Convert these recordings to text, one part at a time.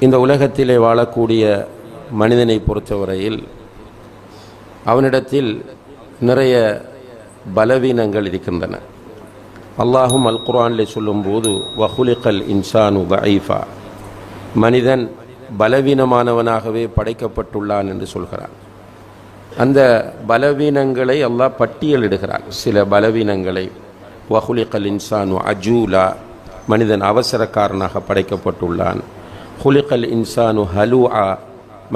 இந்த உலகத்திலே வாழக்கூடிய மனிதனை பொறுத்தவரையில் அவனிடத்தில் நிறைய பலவீனங்கள் இருக்கின்றன. அல்லாஹும் அல் குர்ஆனிலே சொல்லும்போது வஹுலிகல் இன்சானு தஈஃபா, மனிதன் பலவீனமானவனாகவே படைக்கப்பட்டுள்ளான் என்று சொல்கிறான். அந்த பலவீனங்களை அல்லாஹ் பட்டியலிடுகிறான். சில பலவீனங்களை வஹுலிகல் இன்சானு அஜூலா, மனிதன் அவசரக்காரனாக படைக்கப்பட்டுள்ளான். ஹுலிகல் இன்சானு ஹலூஆ,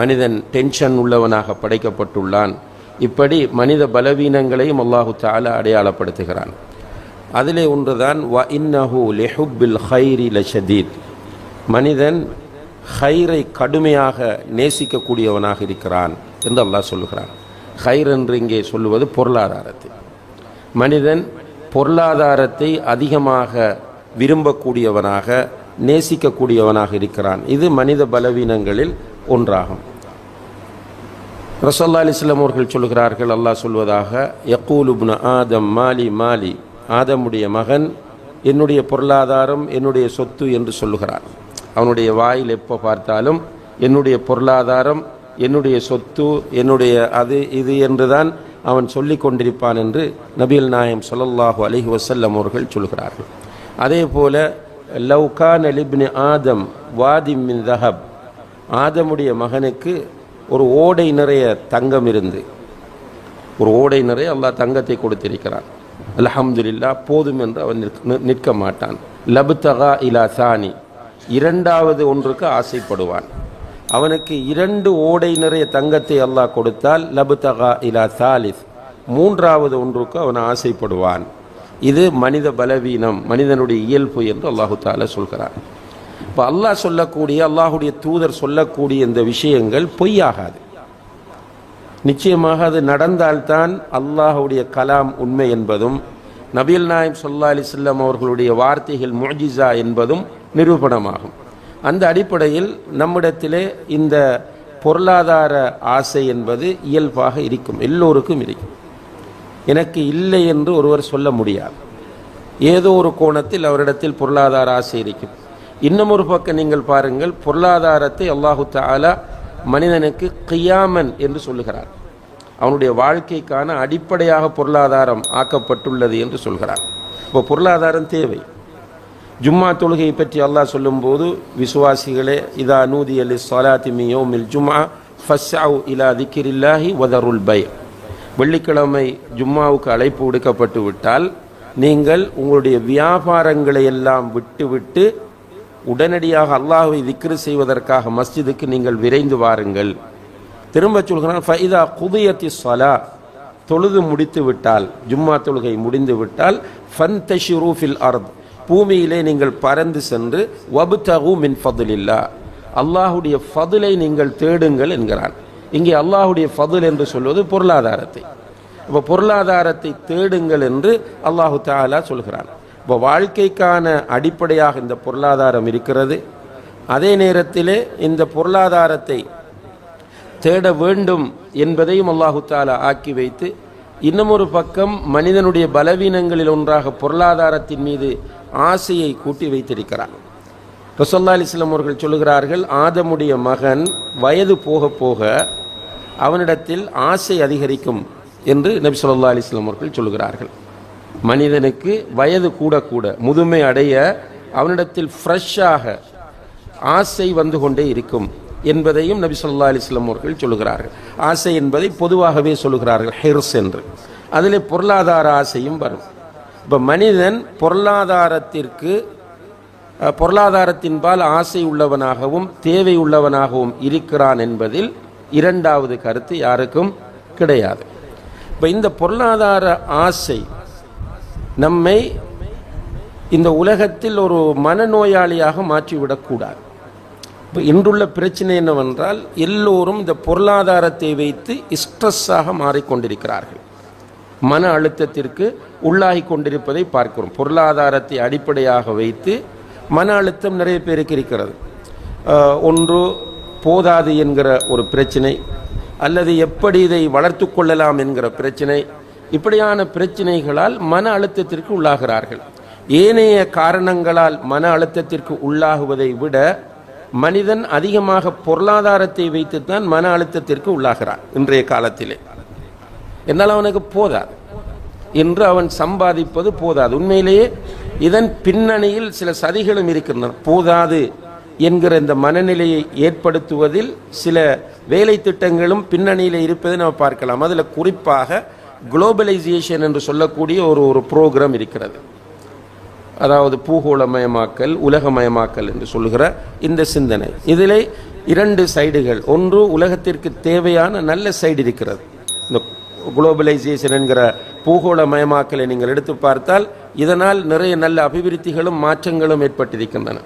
மனிதன் டென்ஷன் உள்ளவனாக படைக்கப்பட்டுள்ளான். இப்படி மனித பலவீனங்களையும் அல்லாஹு தஆலா அடையாளப்படுத்துகிறான். அதிலே ஒன்றுதான் வ இன்னஹு லிஹுப்பில் ஹைரி லஷதீத், மனிதன் ஹைரை கடுமையாக நேசிக்கக்கூடியவனாக இருக்கிறான் என்று அல்லாஹ் சொல்லுகிறான். ஹைர் என்று இங்கே சொல்லுவது பொருளாதாரத்தை. மனிதன் பொருளாதாரத்தை அதிகமாக விரும்பக்கூடியவனாக நேசிக்கக்கூடியவனாக இருக்கிறான். இது மனித பலவீனங்களில் ஒன்றாகும். ரசூலுல்லாஹி அலைஹி வஸல்லம் அவர்கள் சொல்கிறார்கள், அல்லாஹ் சொல்வதாக, யகூலு இப்னு ஆதம் மாலி மாலி, ஆதமுடைய மகன் என்னுடைய பொருளாதாரம் என்னுடைய சொத்து என்று சொல்லுகிறான். அவனுடைய வாயில் எப்போ பார்த்தாலும் என்னுடைய பொருளாதாரம் என்னுடைய சொத்து என்னுடைய அது இது என்றுதான் அவன் சொல்லிக் கொண்டிருப்பான் என்று நபிகள் நாயகம் ஸல்லல்லாஹு அலைஹி வஸல்லம் அவர்கள் சொல்கிறார்கள். அதே போல லவ் கான லிப்னி ஆதம் வாதிம் மின் தஹப், ஆதமுடைய மகனுக்கு ஒரு ஓடை நிறைய தங்கம் இருந்து, ஒரு ஓடை நிறைய அல்லாஹ் தங்கத்தை கொடுத்திருக்கிறான். அல்ஹம்துலில்லாஹ், போதும் என்று அவன் நிற்க மாட்டான். லப்தகா இலா சானி, இரண்டாவது ஒன்றுக்கு ஆசைப்படுவான். அவனுக்கு 2 ஓடை நிறைய தங்கத்தை அல்லாஹ் கொடுத்தால் லப்தகா இலா சாலிஸ், மூன்றாவது ஒன்றுக்கு அவன் ஆசைப்படுவான். இது மனித பலவீனம், மனிதனுடைய இயல்பு என்று அல்லாஹு தஆலா சொல்கிறான். இப்போ அல்லாஹ் சொல்லக்கூடிய, அல்லாஹுடைய தூதர் சொல்லக்கூடிய இந்த விஷயங்கள் பொய்யாகாது. நிச்சயமாக அது நடந்தால்தான் அல்லாஹுடைய கலாம் உண்மை என்பதும் நபிகள் நாயகம் ஸல்லல்லாஹு அலைஹி வஸல்லம் அவர்களுடைய வார்த்தைகள் முஅ்ஜிஸா என்பதும் நிரூபணமாகும். அந்த அடிப்படையில் நம்மிடத்திலே இந்த பொருளாதார ஆசை என்பது இயல்பாக இருக்கும், எல்லோருக்கும் இருக்கும். எனக்கு இல்லை என்று ஒருவர் சொல்ல முடியாது. ஏதோ ஒரு கோணத்தில் அவரிடத்தில் பொருளாதார ஆசை இருக்கும். இன்னும் ஒரு பக்கம் நீங்கள் பாருங்கள், பொருளாதாரத்தை அல்லாஹு தஆலா மனிதனுக்கு கியாமன் என்று சொல்லுகிறார். அவனுடைய வாழ்க்கைக்கான அடிப்படையாக பொருளாதாரம் ஆக்கப்பட்டுள்ளது என்று சொல்கிறார். இப்போ பொருளாதாரம் தேவை. ஜும்மா தொழுகையை பற்றி அல்லாஹ் சொல்லும்போது, விசுவாசிகளே, இதா நூதிய லிஸ்ஸலாத்தி மின் யௌமில் ஜும்ஆ ஃபஸ்ஸஉ இலா திக்ரில்லாஹி வதருல் பை, வெள்ளிக்கிழமை ஜும்மாவுக்கு அழைப்பு விடுக்கப்பட்டு விட்டால் நீங்கள் உங்களுடைய வியாபாரங்களை எல்லாம் விட்டுவிட்டு உடனடியாக அல்லாஹ்வை திக்ரு செய்வதற்காக மஸ்ஜிதுக்கு நீங்கள் விரைந்து வாருங்கள். திரும்ப சொல்கிறான், ஃபைதா குதியத்திஸ் ஸலா, தொழுது முடித்து விட்டால், ஜும்மா தொழுகை முடிந்து விட்டால், ஃபன்தஷிரு ஃபில் அர்த், பூமியிலே நீங்கள் பறந்து சென்று, வப்தகு மின் ஃபதுலில்லா, அல்லாஹுடைய ஃபதுலை நீங்கள் தேடுங்கள் என்கிறான். இங்கே அல்லாஹுடைய ஃபதுல் என்று சொல்வது பொருளாதாரத்தை. இப்போ பொருளாதாரத்தை தேடுங்கள் என்று அல்லாஹு தஆலா சொல்கிறான். இப்போ வாழ்க்கைக்கான அடிப்படையாக இந்த பொருளாதாரம் இருக்கிறது. அதே நேரத்திலே இந்த பொருளாதாரத்தை தேட வேண்டும் என்பதையும் அல்லாஹு தஆலா ஆக்கி வைத்து, இன்னும் ஒரு பக்கம் மனிதனுடைய பலவீனங்களில் ஒன்றாக பொருளாதாரத்தின் மீது ஆசையை கூட்டி வைத்திருக்கிறார். ரசூலுல்லாஹி அலைஹி வஸல்லம் அவர்கள் சொல்லுகிறார்கள், ஆதமுடைய மகன் வயது போக போக அவனிடத்தில் ஆசை அதிகரிக்கும் என்று நபி ஸல்லல்லாஹு அலைஹி வஸல்லம் அவர்கள் சொல்லுகிறார்கள். மனிதனுக்கு வயது கூட கூட முதுமை அடைய அவனிடத்தில் ஃப்ரெஷ்ஷாக ஆசை வந்து கொண்டே இருக்கும் என்பதையும் நபி ஸல்லல்லாஹு அலைஹி வஸல்லம் அவர்கள் சொல்லுகிறார்கள். ஆசை என்பதை பொதுவாகவே சொல்லுகிறார்கள் ஹிர்ஸ் என்று. அதில் பொருளாதார ஆசையும் வரும். இப்போ மனிதன் பொருளாதாரத்தின்பால் ஆசை உள்ளவனாகவும் தேவை உள்ளவனாகவும் இருக்கிறான் என்பதில் இரண்டாவது கருத்து யாருக்கும் கிடையாது. இப்போ இந்த பொருளாதார ஆசை நம்மை இந்த உலகத்தில் ஒரு மனநோயாளியாக மாற்றிவிடக்கூடாது. இப்போ இன்றுள்ள பிரச்சனை என்னவென்றால், எல்லோரும் இந்த பொருளாதாரத்தை வைத்து ஸ்ட்ரெஸ்ஸாக மாறிக்கொண்டிருக்கிறார்கள், மன அழுத்தத்திற்கு உள்ளாகி கொண்டிருப்பதை பார்க்கிறோம். பொருளாதாரத்தை அடிப்படையாக வைத்து மன அழுத்தம் நிறைய பேருக்கு இருக்கிறது. ஒன்று போதாது என்கிற ஒரு பிரச்சனை, அல்லது எப்படி இதை வளர்த்து கொள்ளலாம் என்கிற பிரச்சனை. இப்படியான பிரச்சனைகளால் மன அழுத்தத்திற்கு உள்ளாகிறார்கள். ஏனைய காரணங்களால் மன அழுத்தத்திற்கு உள்ளாகுவதை விட மனிதன் அதிகமாக பொருளாதாரத்தை வைத்துத்தான் மன அழுத்தத்திற்கு உள்ளாகிறான் இன்றைய காலத்திலே. என்னால் அவனுக்கு போதாது என்று அவன் சம்பாதிப்பது போதாது. உண்மையிலேயே இதன் பின்னணியில் சில சதிகளும் இருக்கின்றன. போதாது என்கிற இந்த மனநிலையை ஏற்படுத்துவதில் சில வேலை திட்டங்களும் பின்னணியில் இருப்பதை நாம் பார்க்கலாம். அதில் குறிப்பாக குளோபலைசேஷன் என்று சொல்லக்கூடிய ஒரு ப்ரோக்ராம் இருக்கிறது. அதாவது பூகோளமயமாக்கல், உலகமயமாக்கல் என்று சொல்லுகிற இந்த சிந்தனை. இதிலே இரண்டு சைடுகள். ஒன்று, உலகத்திற்கு தேவையான நல்ல சைடு இருக்கிறது. இந்த குளோபலைசேஷன் என்கிற பூகோளமயமாக்கலை நீங்கள் எடுத்து பார்த்தால் இதனால் நிறைய நல்ல அபிவிருத்திகளும் மாற்றங்களும் ஏற்பட்டிருக்கின்றன.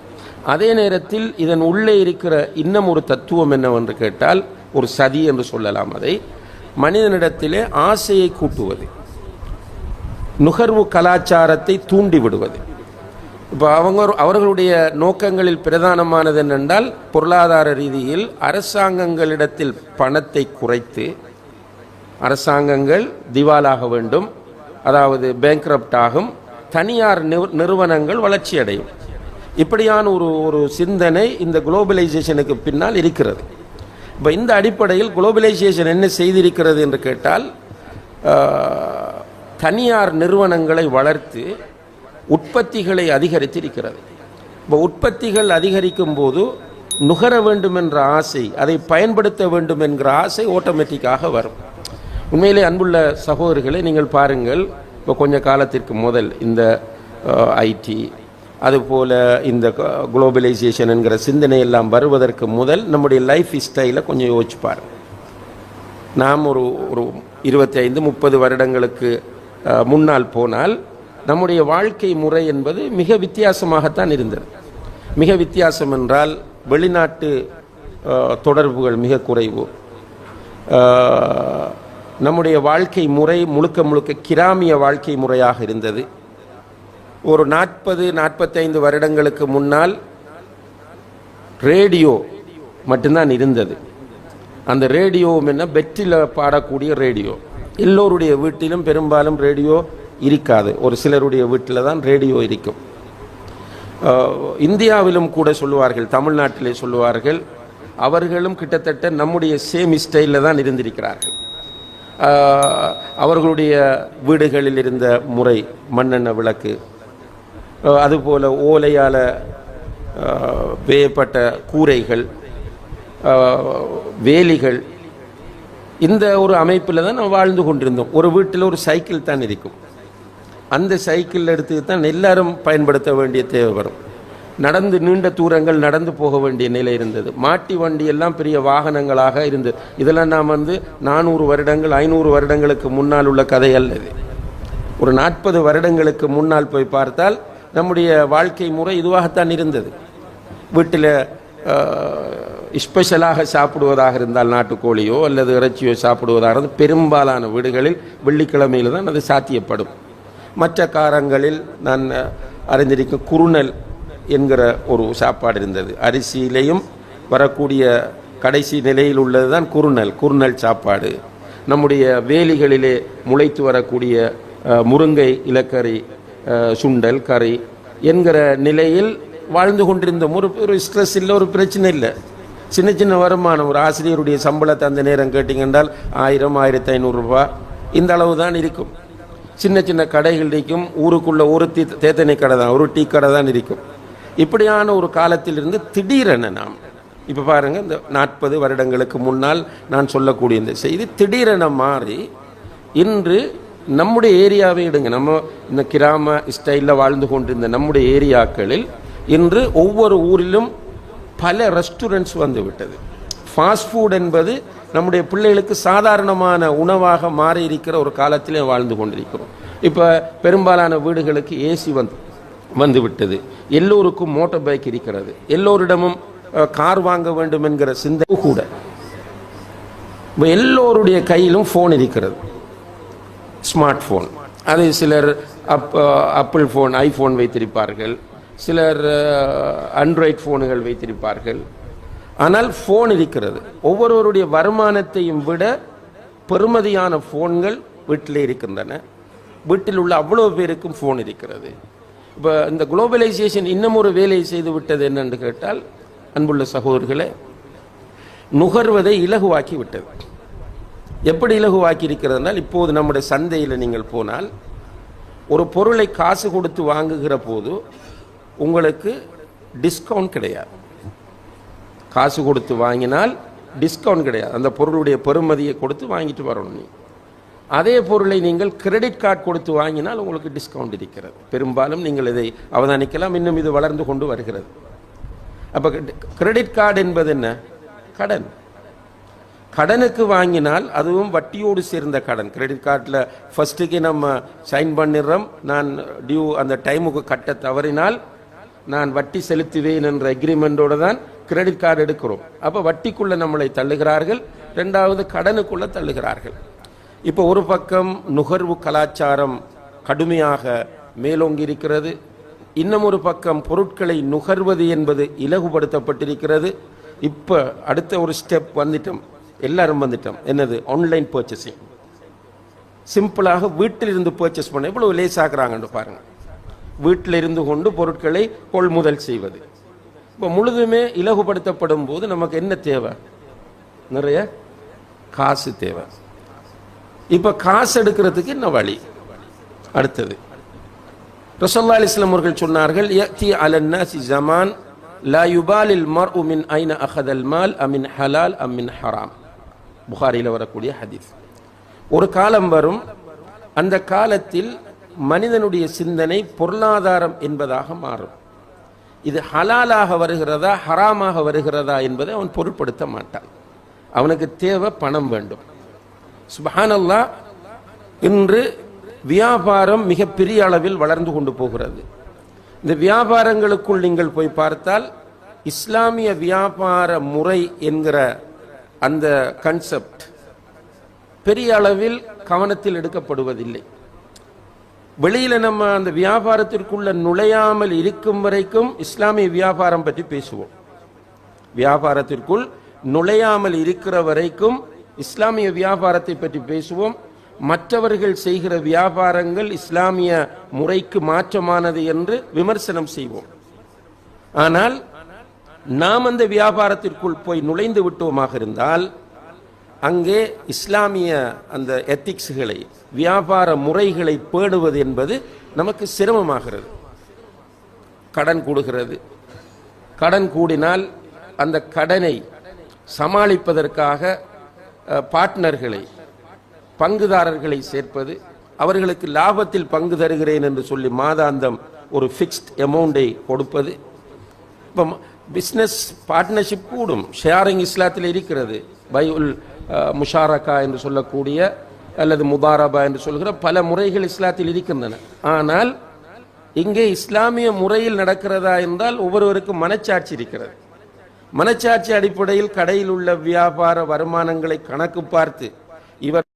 அதே நேரத்தில் இதன் உள்ளே இருக்கிற இன்னும் ஒரு தத்துவம் என்னவென்று கேட்டால், ஒரு சதி என்று சொல்லலாம். அதை மனிதனிடத்திலே ஆசையை கூட்டுவது, நுகர்வு கலாச்சாரத்தை தூண்டிவிடுவது. இப்போ அவர்களுடைய நோக்கங்களில் பிரதானமானது என்னென்றால், பொருளாதார ரீதியில் அரசாங்கங்களிடத்தில் பணத்தை குறைத்து அரசாங்கங்கள் திவாலாக வேண்டும், அதாவது பேங்க்ரப்ட் ஆகும், தனியார் நிறுவனங்கள் வளர்ச்சி அடையும். இப்படியான ஒரு சிந்தனை இந்த குளோபலைசேஷனுக்கு பின்னால் இருக்கிறது. இப்போ இந்த அடிப்படையில் குளோபலைசேஷன் என்ன செய்திருக்கிறது என்று கேட்டால், தனியார் நிறுவனங்களை வளர்த்து உற்பத்திகளை அதிகரித்திருக்கிறது. இப்போ உற்பத்திகள் அதிகரிக்கும் போது நுகர வேண்டும் என்ற ஆசை, அதை பயன்படுத்த வேண்டும் என்கிற ஆசை ஆட்டோமேட்டிக்காக வரும். உண்மையிலே அன்புள்ள சகோதரர்களை நீங்கள் பாருங்கள், இப்போ கொஞ்ச காலத்திற்கு முதல் இந்த ஐடி அதுபோல் இந்த குளோபலைசேஷன் என்கிற சிந்தனை எல்லாம் வருவதற்கு முதல் நம்முடைய லைஃப் ஸ்டைலை கொஞ்சம் யோசிச்சு பாருங்கள். நாம் ஒரு 25-30 வருடங்களுக்கு முன்னால் போனால் நம்முடைய வாழ்க்கை முறை என்பது மிக வித்தியாசமாகத்தான் இருந்தது. மிக வித்தியாசம் என்றால், வெளிநாட்டு தொடர்புகள் மிக குறைவு. நம்முடைய வாழ்க்கை முறை முழுக்க கிராமிய வாழ்க்கை முறையாக இருந்தது. ஒரு 40-45 வருடங்களுக்கு முன்னால் ரேடியோ மட்டும்தான் இருந்தது. அந்த ரேடியோவும் என்ன, பெட்டில் பாடக்கூடிய ரேடியோ. எல்லோருடைய வீட்டிலும் பெரும்பாலும் ரேடியோ இருக்காது, ஒரு சிலருடைய வீட்டில் தான் ரேடியோ இருக்கும். இந்தியாவிலும் கூட சொல்லுவார்கள், தமிழ்நாட்டிலே சொல்லுவார்கள், அவர்களும் கிட்டத்தட்ட நம்முடைய சேம் ஸ்டைலில் தான் இருந்திருக்கிறார்கள். அவர்களுடைய வீடுகளில் இருந்த முறை மண்ணெண்ணெய் விளக்கு, அதுபோல் ஓலையால் வேயப்பட்ட கூரைகள், வேலிகள், இந்த ஒரு அமைப்பில் தான் நம்ம வாழ்ந்து கொண்டிருந்தோம். ஒரு வீட்டில் ஒரு சைக்கிள் தான் இருக்கும். அந்த சைக்கிள் எடுத்து தான் எல்லாரும் பயன்படுத்த வேண்டிய தேவை வரும். நடந்து நீண்ட தூரங்கள் நடந்து போக வேண்டிய நிலை இருந்தது. மாட்டி வண்டி எல்லாம் பெரிய வாகனங்களாக இருந்தது. இதெல்லாம் நாம் 400 வருடங்கள் 500 வருடங்களுக்கு முன்னால் உள்ள கதை அல்ல. இது ஒரு 40 வருடங்களுக்கு முன்னால் போய் பார்த்தால் நம்முடைய வாழ்க்கை முறை இதுவாகத்தான் இருந்தது. வீட்டில் ஸ்பெஷலாக சாப்பிடுவதாக இருந்தால் நாட்டுக்கோழியோ அல்லது இறைச்சியோ சாப்பிடுவதாக இருந்தால் பெரும்பாலான வீடுகளில் வெள்ளிக்கிழமையில் தான் அது சாத்தியப்படும். மற்ற காரங்களில் நான் அறிந்திருக்கும் குருணல் என்கிற ஒரு சாப்பாடு இருந்தது. அரிசியிலையும் வரக்கூடிய கடைசி நிலையில் உள்ளது தான் குருணல் சாப்பாடு. நம்முடைய வேலிகளிலே முளைத்து வரக்கூடிய முருங்கை இலக்கறி, சுண்டல் கறி என்கிற நிலையில் வாழ்ந்து கொண்டிருந்த ஒரு ஸ்ட்ரெஸ் இல்லை, ஒரு பிரச்சனை இல்லை. சின்ன வருமானம், ஒரு ஆசிரியருடைய சம்பளத்தை அந்த நேரம் கேட்டிங்கன்றால் 1000-1500 ரூபாய் இந்த அளவு தான் இருக்கும். சின்ன கடைகள் இருக்கும். ஊருக்குள்ள ஒரு தேத்தனை கடை தான், ஒரு டீ கடை தான் இருக்கும். இப்படியான ஒரு காலத்திலிருந்து திடீரென நாம் இப்போ பாருங்கள், இந்த 40 வருடங்களுக்கு முன்னால் நான் சொல்லக்கூடிய இந்த செய்தி திடீரென மாறி இன்று நம்முடைய ஏரியாவை எடுங்க. நம்ம இந்த கிராம ஸ்டைலில் வாழ்ந்து கொண்டிருந்த நம்முடைய ஏரியாக்களில் இன்று ஒவ்வொரு ஊரிலும் பல ரெஸ்டாரண்ட்ஸ் வந்து விட்டது. ஃபாஸ்ட் ஃபுட் என்பது நம்முடைய பிள்ளைகளுக்கு சாதாரணமான உணவாக மாறி இருக்கிற ஒரு காலத்திலே வாழ்ந்து கொண்டிருக்கிறோம். இப்போ பெரும்பாலான வீடுகளுக்கு ஏசி வந்து விட்டது. எல்லோருக்கும் மோட்டார் பைக் இருக்கிறது. எல்லோரிடமும் கார் வாங்க வேண்டும் என்கிற சிந்தனை கூட. இப்போ எல்லோருடைய கையிலும் ஃபோன் இருக்கிறது, ஸ்மார்ட் ஃபோன். அது சிலர் ஆப்பிள் ஃபோன், ஐஃபோன் வைத்திருப்பார்கள், சிலர் ஆண்ட்ராய்ட் ஃபோனுகள் வைத்திருப்பார்கள். ஆனால் ஃபோன் இருக்கிறது. ஒவ்வொருவருடைய வருமானத்தையும் விட பெறுமதியான ஃபோன்கள் வீட்டில் இருக்கின்றன. வீட்டில் உள்ள அவ்வளோ பேருக்கும் ஃபோன் இருக்கிறது. இப்போ இந்த குளோபலைசேஷன் இன்னும் ஒரு வேலையை செய்து விட்டது என்னென்று கேட்டால், அன்புள்ள சகோதரர்களே, நுகர்வதை இலகுவாக்கி விட்டது. எப்படி இலகுவாக்கி இருக்கிறதுனால், இப்போது நம்முடைய சந்தையில் நீங்கள் போனால் ஒரு பொருளை காசு கொடுத்து வாங்குகிற போது உங்களுக்கு டிஸ்கவுண்ட் கிடையாது. காசு கொடுத்து வாங்கினால் டிஸ்கவுண்ட் கிடையாது. அந்த பொருளுடைய பெறுமதியை கொடுத்து வாங்கிட்டு வரணும். நீ அதே பொருளை நீங்கள் கிரெடிட் கார்டு கொடுத்து வாங்கினால் உங்களுக்கு டிஸ்கவுண்ட் இருக்கிறது. பெரும்பாலும் நீங்கள் இதை அவதானிக்கலாம். இன்னும் இது வளர்ந்து கொண்டு வருகிறது. அப்போ கிரெடிட் கார்டு என்பது என்ன? கடன். கடனுக்கு வாங்கினால் அதுவும் வட்டியோடு சேர்ந்த கடன். கிரெடிட் கார்டில் ஃபர்ஸ்ட்டுக்கு நம்ம சைன் பண்ணிடுறோம், நான் டியூ அந்த டைமுக்கு கட்ட தவறினால் நான் வட்டி செலுத்துவேன் என்ற அக்ரிமெண்டோடு தான் கிரெடிட் கார்டு எடுக்கிறோம். அப்போ வட்டிக்குள்ளே நம்மளை தள்ளுகிறார்கள், ரெண்டாவது கடனுக்குள்ளே தள்ளுகிறார்கள். இப்போ ஒரு பக்கம் நுகர்வு கலாச்சாரம் கடுமையாக மேலோங்கி இருக்கிறது, இன்னும் ஒரு பக்கம் பொருட்களை நுகர்வது என்பது இலகுபடுத்தப்பட்டிருக்கிறது. இப்போ அடுத்த ஒரு ஸ்டெப் வந்துட்டோம், எல்லாரும் வந்துட்டோம். என்னது? Online purchasing. சிம்பிளாக வீட்டில் இருந்து பர்ச்சேஸ் பண்ண இவ்வளவு லேசாக்குறாங்கன்னு பாருங்க. வீட்டில் இருந்து கொண்டு பொருட்களை கொள்முதல் செய்வது இப்போ முழுதுமே இலகுபடுத்தப்படும் போது நமக்கு என்ன தேவை? நிறைய காசு தேவை. இப்போ காசு எடுக்கிறதுக்கு என்ன வழி? அடுத்தது ரசூலுல்லாஹி அலைஹி வஸல்லம் அவர்கள் சொன்னார்கள், யஅதி அலன்னாஸி ஸமான் லா யுபாலில் மர்உ மின் ஐன அഖதல் மால் அமின் ஹலால் அமின் ஹராம். புகாரியில் வரக்கூடிய ஹதீஸ். ஒரு காலம் வரும், அந்த காலத்தில் மனிதனுடைய சிந்தனை பொருளாதாரம் என்பதாக மாறும். இது ஹலாலாக வருகிறதா ஹராமாக வருகிறதா என்பதை அவன் பொருட்படுத்த மாட்டான். அவனுக்கு தேவை பணம் வேண்டும். சுப்ஹானல்லாஹ், இன்று வியாபாரம் மிகப்பெரிய அளவில் வளர்ந்து கொண்டு போகிறது. இந்த வியாபாரங்களுக்குள் நீங்கள் போய் பார்த்தால் இஸ்லாமிய வியாபார முறை என்கிற அந்த கன்செப்ட் பெரிய அளவில் கவனத்தில் எடுக்கப்படுவதில்லை. வெளியில நம்ம அந்த வியாபாரத்திற்குள்ள நுழையாமல் இருக்கும் வரைக்கும் இஸ்லாமிய வியாபாரம் பற்றி பேசுவோம். வியாபாரத்திற்குள் நுழையாமல் இருக்கிற வரைக்கும் இஸ்லாமிய வியாபாரத்தை பற்றி பேசுவோம். மற்றவர்கள் செய்கிற வியாபாரங்கள் இஸ்லாமிய முறைக்கு மாற்றமானது என்று விமர்சனம் செய்வோம். ஆனால் நாம் அந்த வியாபாரத்திற்குள் போய் நுழைந்து விட்டோமாக இருந்தால் அங்கே இஸ்லாமிய அந்த எத்திக்ஸ்களை, வியாபார முறைகளை பேணுவது என்பது நமக்கு சிரமமாகிறது. கடன் கூடுகிறது. கடன் கூடினால் அந்த கடனை சமாளிப்பதற்காக பார்ட்னர்களை, பங்குதாரர்களை சேர்ப்பது, அவர்களுக்கு லாபத்தில் பங்கு தருகிறேன் என்று சொல்லி மாதாந்தம் ஒரு ஃபிக்ஸ்ட் அமௌண்டை கொடுப்பது. இப்போ பிஸ்னஸ் பார்ட்னர்ஷிப் கூடும். ஷேரிங் இஸ்லாத்தில் இருக்கிறது. பைஉல் முஷாரகா என்று சொல்லக்கூடிய அல்லது முதாரபா என்று சொல்கிற பல முறைகள் இஸ்லாத்தில் இருக்கின்றன. ஆனால் இங்கே இஸ்லாமிய முறையில் நடக்கிறதா என்றால் ஒவ்வொருவருக்கும் மனச்சாட்சி இருக்கிறது. மனச்சாட்சி அடிப்படையில் கடையில் உள்ள வியாபார வருமானங்களை கணக்கு பார்த்து இவர்